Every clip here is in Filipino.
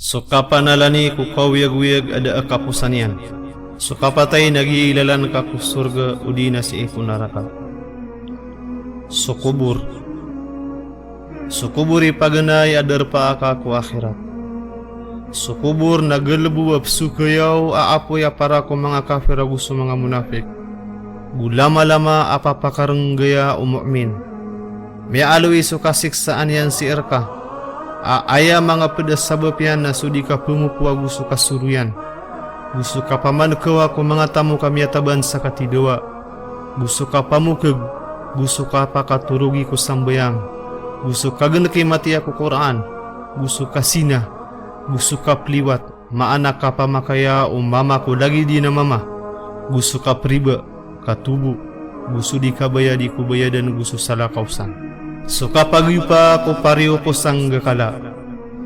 So kapanalani ku kawiyag-wiyag ada akapusanian. So kapatay nagiilalan ka ku surga udina si iku naraka. So kubur. So kuburi paganay adar pa ka ku akhirat. So kubur nagelebu sukayaw aapoy para ko mga kafir agusto mga munafik. Gulama-lama apa pakarenggaya mu'min. May alwi so kasiksaan yan si Erka. Aya mga pedas sabab yan na sudi ka pumupu agusto kasuruyan. Gusto ka pamankawa ko mga tamu kami ataban sa katidawa. Gusto ka pamukag. Gusto ka pakaturugi ko sambayang. Gusto ka ganaki mati ako Quran. Gusto ka sina. Gusto ka pliwat. Maanak ka pamakaya o mama ko lagi di na mama. Gusto ka priba. Katubu. Gusto di kabaya di kubaya dan gusto salah kausan. So kapag yupa ko pariyo po sanggakala.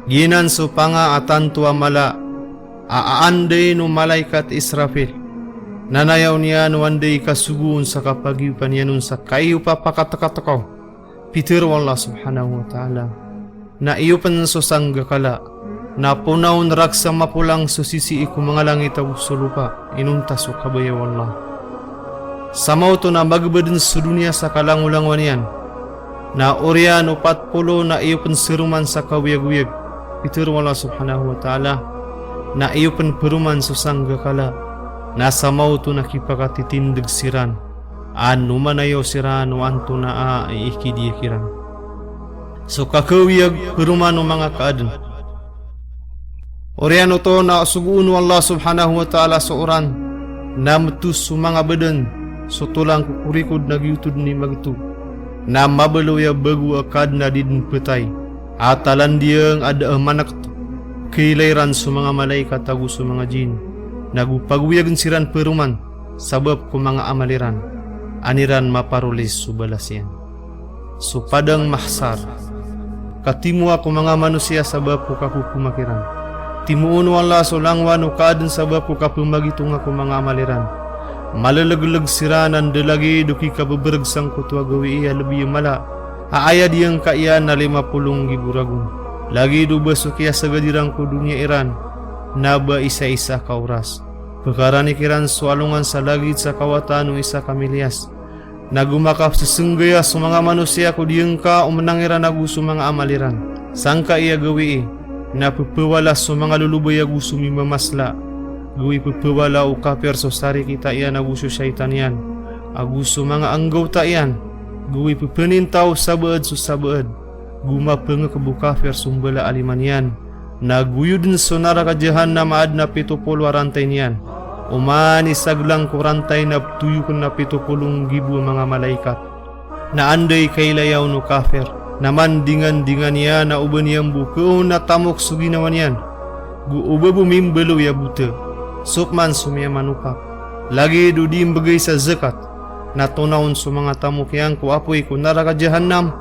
Ginan so panga atan tua mala. Aanday no malaikat Israfil. Nanayaw niya no anday kasugun sa kapag yupa niya nun sa kayo pa pakatakatakaw. Peter wallah subhanahu wa ta'ala. Na iyo pan so sanggakala. Na punaw raksa mapulang so sisi iku mga langit ang sulupa. Inunta so kabaya wallah. Samaw to na magbadin sa dunia sa kalangulangan yan. Na orian 40 na iyo penseruman sa kawiyag-wiyag. Peter wallah subhanahu wa ta'ala. Na iyo peruman sa sanggakala. Nasa mauto na kipakatitindig siran. Anu manayo siran o anto na ikidiyakiran. So kakawiyag peruman o mga kaadan. Orian to na suguun wallah subhanahu wa ta'ala sa oran. Na metus sa mga badan. So tulang kukurikod nagyutod ni magtu. Na mabalo ya bagu akad na din petay. Atalan diyang ada manak kilairan sa mga malaikat tagu sa mga jin. Nagupagwiyagan siran peruman sabab ko mga amaliran. Aniran maparulis subalasyan. So padang mahsar. Katimu ako mga manusia sabab ko kapupumakiran. Timuun wala so langwan o kadan sabab ko kapumagitong ako mga amaliran. Malalaglag siranan dalagi duki kababerag sang kutwa gawi iya lebih mala. Aaya diyang kaiyan na 50 giburagun. Lagi dubaso kaya sa gadirang ko dunia Iran. Naba isa-isa kauras. Pekarani kiran sualungan sa lagit sa kawatan o isa kamilias. Nagumakap sa senggaya sa mga manusia ko diyang ka o menangiran aguso mga amaliran. Sangka iya gawi napupawalas sa mga lulubay aguso mimamasla. Gui pepewala o kafir so sari kita iyan aguso syaitan yan. Aguso mga anggaw ta iyan. Gui pepenintaw sabaad so sabaad. Guma penga kebu kafir sumbala aliman yan. Naguyudin so naraka jahan na maad na 70 rantay niyan. Umani saglang ko rantay na tuyukon na 70,000 mga malaikat. Na anday kailayaw no kafir. Naman dingan-dingan niya na uban niyang buko na tamok suginawan yan. Guuba bumimbalo ya buta. Supman sumya manupak. Lagi dudim bagay sa zakat. Natunaon sa mga tamukyan ko apoy ko naraka jahannam.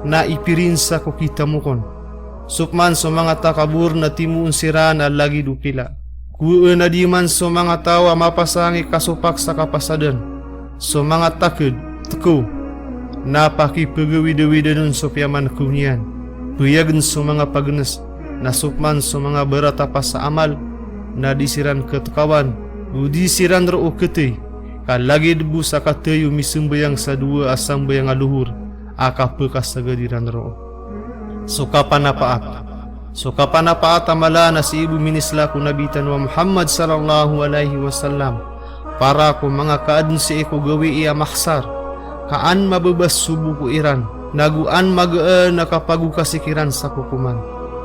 Na ipirinsa ko kita mo kon. Supman sa mga takabur na timuun sira na lagi dupila. Kuwa na di man sa mga tawa mapasangi kasupak sa kapasadan. Sa mga takid, teko. Napakipagawida-wida nun sa piyaman kuniyan. Puyagan sa mga pagnas. Nasupman sa mga baratapas sa amal. Na disiran ketekawan, disiran ro ketay. Kalagi debu sa katayo misumbayang sa dua asam bayang aluhur. Akapekas sa gadiran ro. So kapanapaat. So kapanapaat amala na si ibu minisla ko nabitan wa Muhammad sallallahu alaihi wasallam. Para ko mga kaadun si eko gawi iya mahsar. Kaan mababas subu ko iran. Naguan magaan nakapagu kasikiran sa kukuman.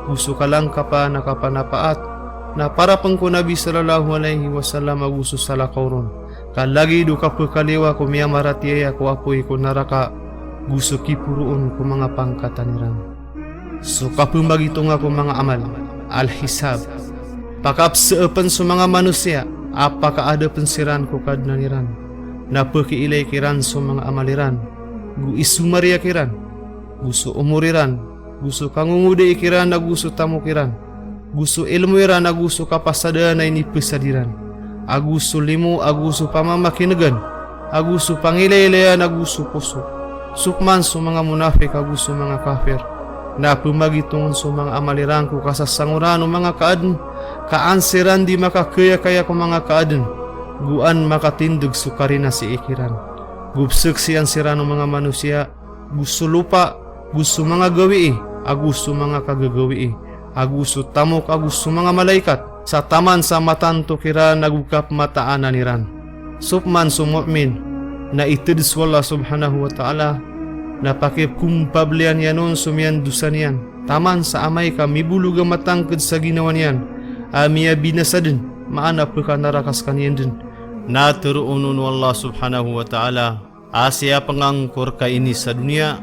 Gusto ka lang kapa nakapanapaat. Na para pangko Nabi sallallahu alaihi wasallam aguso sala kauron. Kalagi do kapakaliwa ko miya maratiya ko apoy ko naraka. Gusto kipuruon ko mga pangkataniran. So kapumbagito nga ko mga amal. Al-hisab. Pakapsaapan sa mga manusia. Apakaada pensiran ko kadnaniran. Napakiilay kiran sa mga amaliran. Gu isumaria kiran. Gusto umuriran. Gusto kangungude ikiran na gusto tamukiran. Gusto ilmu ira na gusto kapasada na inipesadiran. Agusto limu, agusto pamamakinagan. Agusto pangilaylaya na gusto puso. Sukman sa mga munafik, agusto mga kafir. na pemagitungon so mga amalirang ko kasasanguran o mga kaaden, kaansiran di makakaya-kaya ko mga kaaden, guan makatindog sukarina si ikiran. Gupsek si ansiran o mga manusia, gusto lupa, gusto mga gawi gusto mga kagagawi gusto tamok, gusto mga malaikat, sa taman sa matanto kira nagukap mataanan niran. Supman so mu'min, na itidis wala subhanahu wa ta'ala, na pakikumpablian yanon sumiyan dusan yan. Taman sa amay ka, mibuluga matangkad sa ginawa niyan, amiya binasa din, maana ka narakas kanyan din. Na teruunun wallah subhanahu wa ta'ala, asya pangangkor ka ini sa dunia,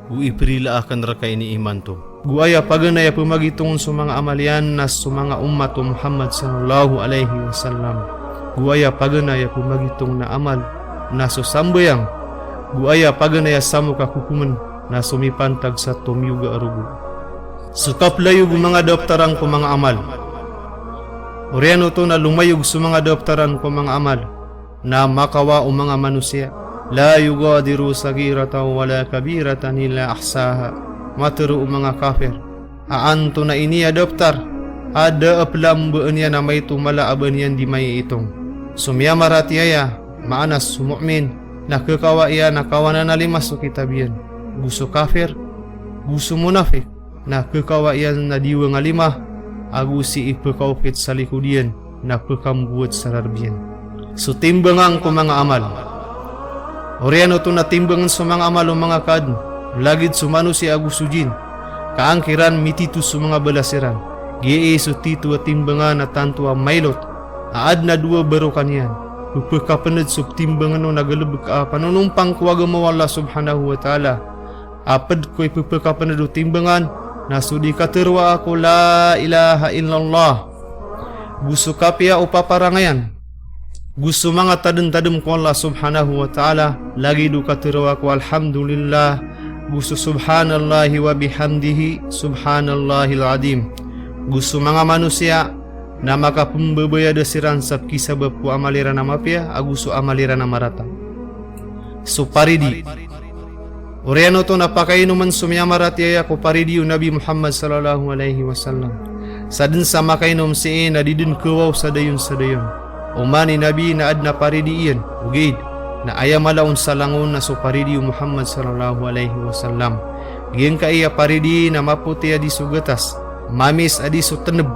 guiprila akan raka ini iman to. Guaya paganaya pemagitungon sa mga amalian na sa mga umat Muhammad sallallahu alaihi wasallam. Guaya paganaya pemagitong na amal na so sambayang, guaya paganaya samo kakukuman na sumipantag sa tumyuga arugo. Sukap layog mga daftaran ko mga amal. Oriano to na lumayog sa mga daftaran ko mga amal na makawa o mga manusia. La yugadiru sagiratan wala kabiratan illa ahsaha. Maturu mga kafir. Aanto na ini daftar. Ada aplam baan yan na may tumala aban yan di may itong. Sumya maratiyaya, maanas sumu'min, nakakawa iya nakawanan na limas so kitabiyan. Gusto kafir, gusto munafik, nakakawa iya na diwa nga lima, agusi ipakaukit sa likudian, napakambuot sa larbiyan. So timbangan ko mga amal. Oriano to na timbangan sa mga amal o mga kad, lagid sumano si agusujin, kaangkiran mititus sa mga balasiran, gie so tito at timbangan at tanto mailot, aad na dua baro kanyan, pupakapanad sa timbangan no nagalabag panunumpang kuwaga mo Allah subhanahu wa ta'ala, apad ko'y pupakapanad o timbangan, na sudi katerwa ako la ilaha illallah, gusto kapya o paparangayan, gusto mga tadem-tadem ko Allah subhanahu wa ta'ala, lagi do katerwa ko alhamdulillah, gusto subhanallahi wa bihamdihi subhanallahil adim. Gusto mga manusia na makapumbabaya dasiran sa kisabab po amalira na mapya, gusto amalira na marata. So paridi. Oriano to napakainuman sumya maratiyaya ko paridi yung Nabi Muhammad sallallahu alaihi wasallam. Sa din sa makainom siya na didin kuwaw sa dayon. Umani Nabi na ad na paridi iyan, ugid. Na ayamalaon sa langon na so paridi Muhammad sallallahu alaihi wasallam. Giyan ka iya paridi na maputi adi so gatas, mamis adi so teneb,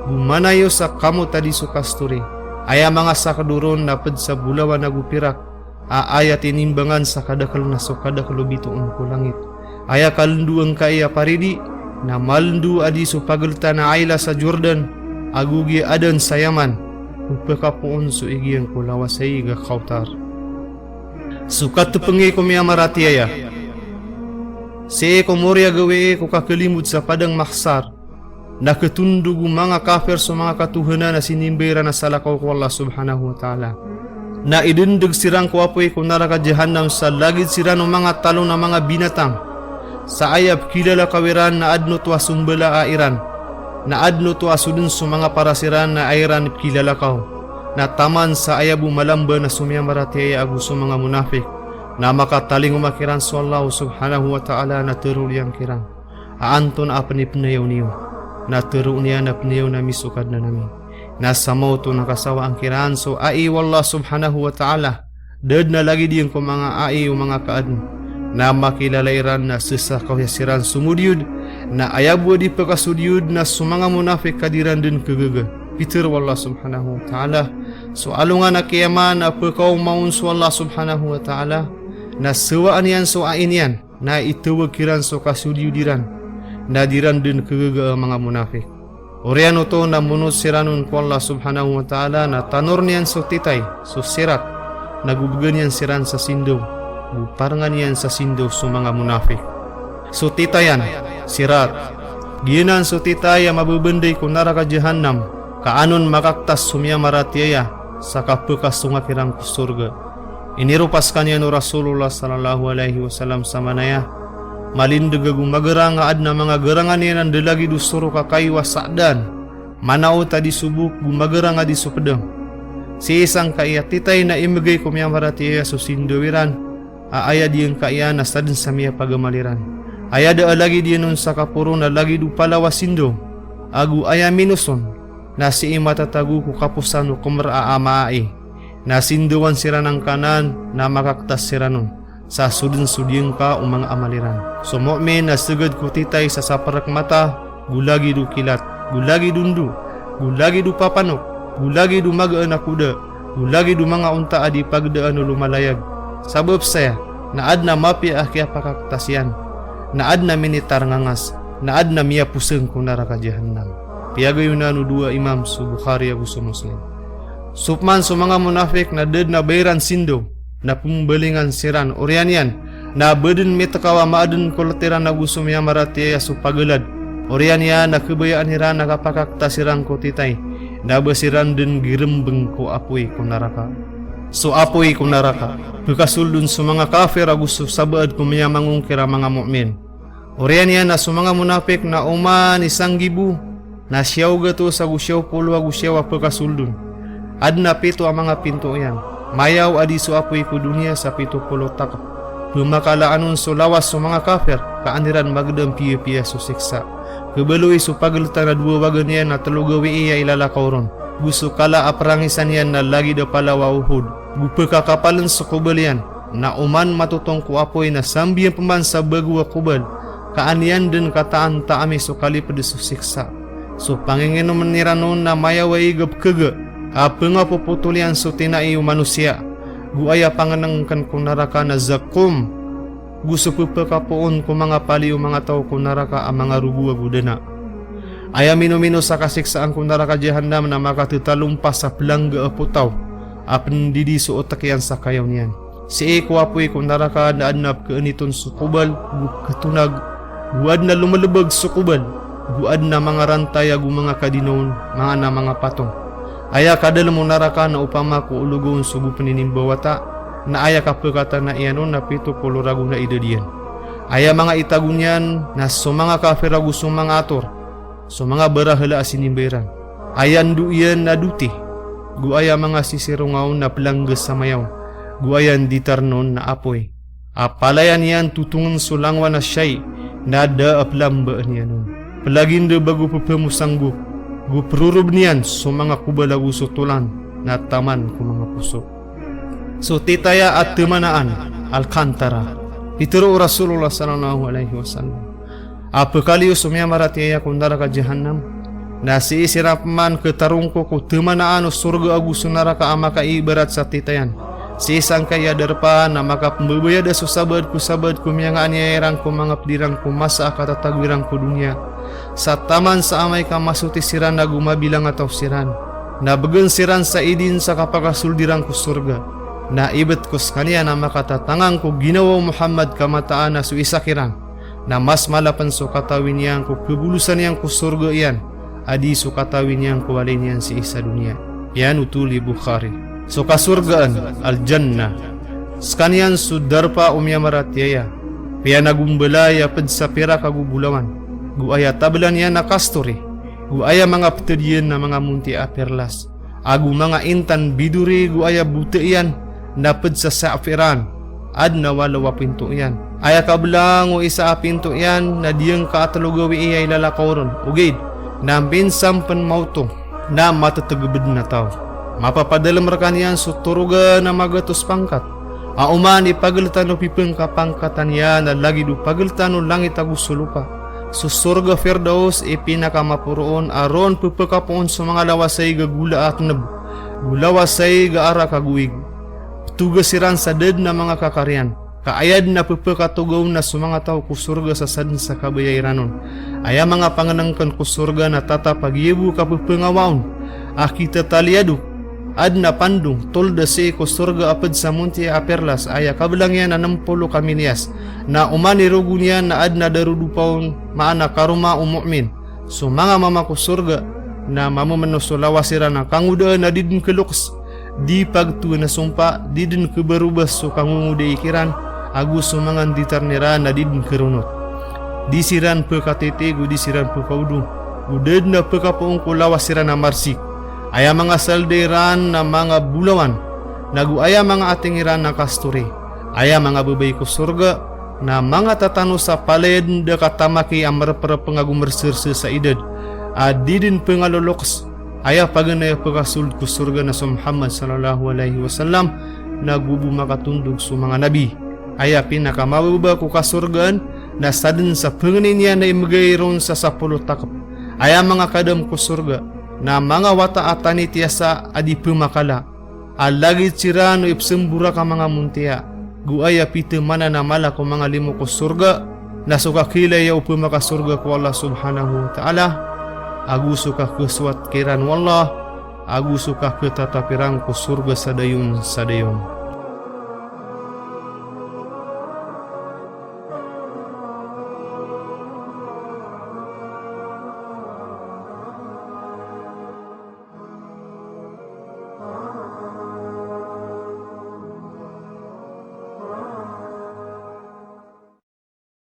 gumanayo sa kamot adi so kasturi. Aya mga sakaduron napad sa bulawan na gupirak, aaya tinimbangan sa kadakal na so kadakal bituon ko langit. Aya kalunduang ka iya paridi, na malundu adi so pagalta na ayla sa Jordan, agugi adan sa Yaman, upakapuon so igiyang kulawasay ga kautar. Sukat tu pengi ko miya maratiyaya. Si ko moriya gawe ko kakalimud sa padang maksar. Nakatundug mga kafir sa mga katuhanan na sinimbira na salakaw ko Allah subhanahu wa ta'ala. Na idundag sirang ko apoy ko naraka jahannam sa lagid sira ng mga talong na mga binatang. Sa ayab kilala kawiran na adno to asumbala airan. Na adno to asudun sa mga parasiran na airan kilala kaw. Na taman sa ayabu malamba na sumiyamaratiyaya aguso mga munafik na makataling umakiran sa Allah subhanahu wa ta'ala na teruliyang kirang aanton apanipnayaw niyo na teru niya na pnayaw na misukad na namin na samaw to nakasawa ang kiran so ai wallah subhanahu wa ta'ala dad na lagi diyan ko mga ai o mga kaad na makilalairan na sisakaw yasiran sumudyud na ayabu di pagkasudyud na sumanga munafik kadiran din kagaga Peter wallah subhanahu wa ta'ala. So alungan na kiyaman na pagkaw maun so Allah subhanahu wa ta'ala na sawaan yan so ain yan na itawag kiran so kasudyudiran na diran din kagaga mga munafik. Oriano to na munod siranon ko Allah subhanahu wa ta'ala na tanor niyan so titay so sirat nagubugan yan siran sa sindaw parangan yan sa sindaw so mga munafik. So titayan sirat ginan so titay mabubenday ko naraka jahannam kaanon makaktas sumya maratiyaya sa kapukas sunga kirang surga. Inirupas kanya no Rasulullah sallallahu alaihi wasallam sa manaya malindag magerang ad na mga gerangan yan ang dalagi dusuro kakaywa sa'dan manaw tadi subuk gumagerang adi supedang si isang kaya titay na imagay kumya maratiyaya so sindawiran aaya diyang kaya na sadin sa miya pagamaliran Aya da lagi dia nun sa kapuro na lagi du palawasindo. Agu aya minuson na si imatatagu ku kapusan no kumaraamaai. Na sinduan sira ng kanan na makaktas sira nun sa sudin-sudin ka umang amaliran. So mu'min na sugad ku titay sa saparak mata, gulagi du kilat, gulagi dundu, gulagi du papanok, gulagi du magaan na kuda, gulagi du mga unta adi pagdaan no lumalayag. Sabab saya, naad na mapi akya pakaktasyan, naad na minitar ngangas, naad na miya puseng kung naraka jahannam. Piyagayon na no dua imam su Bukhari agu su Muslim. Supman su mga munafik na ded na bayran sindo, na pembelingan siran orianian, na beden metakawa maaden koletiran na gusto miya maratiya su pagelad. Oriania na kebayaan hiran na kapakakta sirang ko titay, na basiran din girembeng ko apoy ko naraka. So apoy ko naraka, pagkasuldun su mga kafir agusto sabaad ko miya mangungkira mga mu'min. Oriania na su mga munafik na uman isang gibu, na siyaw gato sa gusyaw pulo agusyaw apagkasuldun. Adna pito ang mga pinto yan. Mayaw adi su apoy ko dunia sa 70 takap. Pumakalaanon su lawas su mga kafir, kaaniran magdam piya-piya su siksa. Kebeloy su pagelutan na dua wagan yan na telugawi iya ilalakaw ron. Gusto kala aprangisan yan na lagi da palawa uhud. Gupekakapalan su kubal yan, na uman matutong ku apoy na sambiyan paman sa bagwa kubal. Kaanian din kataan taami su kalipad su siksa. So panginginom niranon na mayaway igap kega. Apa nga puputulian so tinai manusia. Guaya panganangkan kung naraka na zakum. Gusto pupakapoon kung mga paliw mga tao kung naraka ang mga rubuwa gudana. Aya minumino sa kasiksaan kung naraka jahannam na makatitalumpas sa plangga aputaw. Apan didi so otakyan sa kayaw niyan. Si Eko apoy kung naraka na adnap kaaniton sukubal. Katunag. Guad na lumalabag sukubal. Guad na mga rantay agu mga kadinoon. Mga na mga patong. Aya kadal mo naraka na upama ko ulugon sugu peninimbawata na aya kapekata na iyanon na pito kolorago na idadian. Aya mga itagunyan na so mga kafiragu so mga ator, so mga barahala asinimberan. Ayan du iyan na duti, guaya mga sisirungaw na pelanggas sa mayaw, guayan ditarnon na apoy. Apalayan yan tutungan sulangwa na siyay na da aplambaan yanon. Palagindo bago papamusanggup. Guprurub niyan so mga kubalagu sutulan na taman ko mga puso. So titaya at timanaan Alcantara. Pituro Rasulullah sallallahu alaihi wasallam. Apakaliyo sumya maratiya kundara ka jahannam. Na si isirapman ketarungko ko timanaan o surga agu sunara ka amaka ibarat sa titayan. Si isang kaya darpa na makapambabaya da susabad ko miya nga anyayarang ko mga pdirang ko masa akatatagwirang ko dunia. Sa taman sa amay ka masuti siran na gumabilang ataw siran. Na bagan siran sa idin sa kapakasuldirang ko surga. Na ibat ko sa kanya na makatatangang ko ginawa Muhammad kamataan na su isakiran. Na mas malapan so katawin niyang ko kebulusan niyang ko surga iyan. Adi so katawin niyang ko walin niyan si isa dunia. Yan utuli Bukhari. So kasurgaan al-jannah. Skanian su darpa umyamaratiyaya. Pia nagumbalaya pad sa pira kagubulawan. Guaya tablan yan na kastori. Guaya mga ptediyan na mga munti aperlas. Agu mga intan biduri guaya bute yan. Napad sa saafiran. Ad na walawa pinto yan. Aya kablang o isa pinto yan na diyang kaatalogawi iyay lalakaw ugid. Na binsampan mauto na matatagabid na tao. Mapapadalam rakan yan so turuga na magatos pangkat. Auman ipagaltan o pipeng kapangkatan yan na lagi do pagaltan o langit agusulupa. So surga Firdaus ipinakamapuroon aron pupakapoon sa mga lawasay gagula at nab. Gulawasay gaara kaguig. Tugasiran sa ded na mga kakarian. Kaayad na pupakatugaw na sa mga tao kusurga sa sadin sa kabayayranon. Aya mga panganangkan kusurga na tatapagyebu kapupangawaon. Akita taliyado. Ad na pandong tolda si kusurga apad sa munti aperlas. Aya kabilang yan na 60 kaminias. Na umanirugo niya na ad na darudupaon maana karuma umu'min. So mga mama kusurga na mamumanusulawa na kangudaan na didin keluks. Di pagtu na sumpa didin kebarubas so kangunguda ikiran. Agus sumangan ditarnira na didin kerunot. Disiran pekatete disiran pekaudu. Udad na pekapoong kulawasiran na marsik. Aya mga salderan na mga bulawan. Nagu aya mga atingiran na kasturi. Aya mga babay ko surga. na mga tatano sa paled da katamaki amar para pengagum bersirse sa idad adidin pengaloloks aya paganay pagasul ku surga na Muhammad sallallahu alaihi wasallam na gubu makatundog su mga nabi aya pinakamababa ku kasurgan na sadin sa penganinya na imagayron sa 10 takap aya mga kadam ku surga na mga wata atani tiasa adi pemakala alagi cirano ipsembura ka mga muntia guaya pite mana na mala ko mga limo ko surga na suka kilay ya upo maka surga ko Allah subhanahu wa ta'ala agu suka kesuat kiran wallah agu suka ketatapirang ko surga sadayon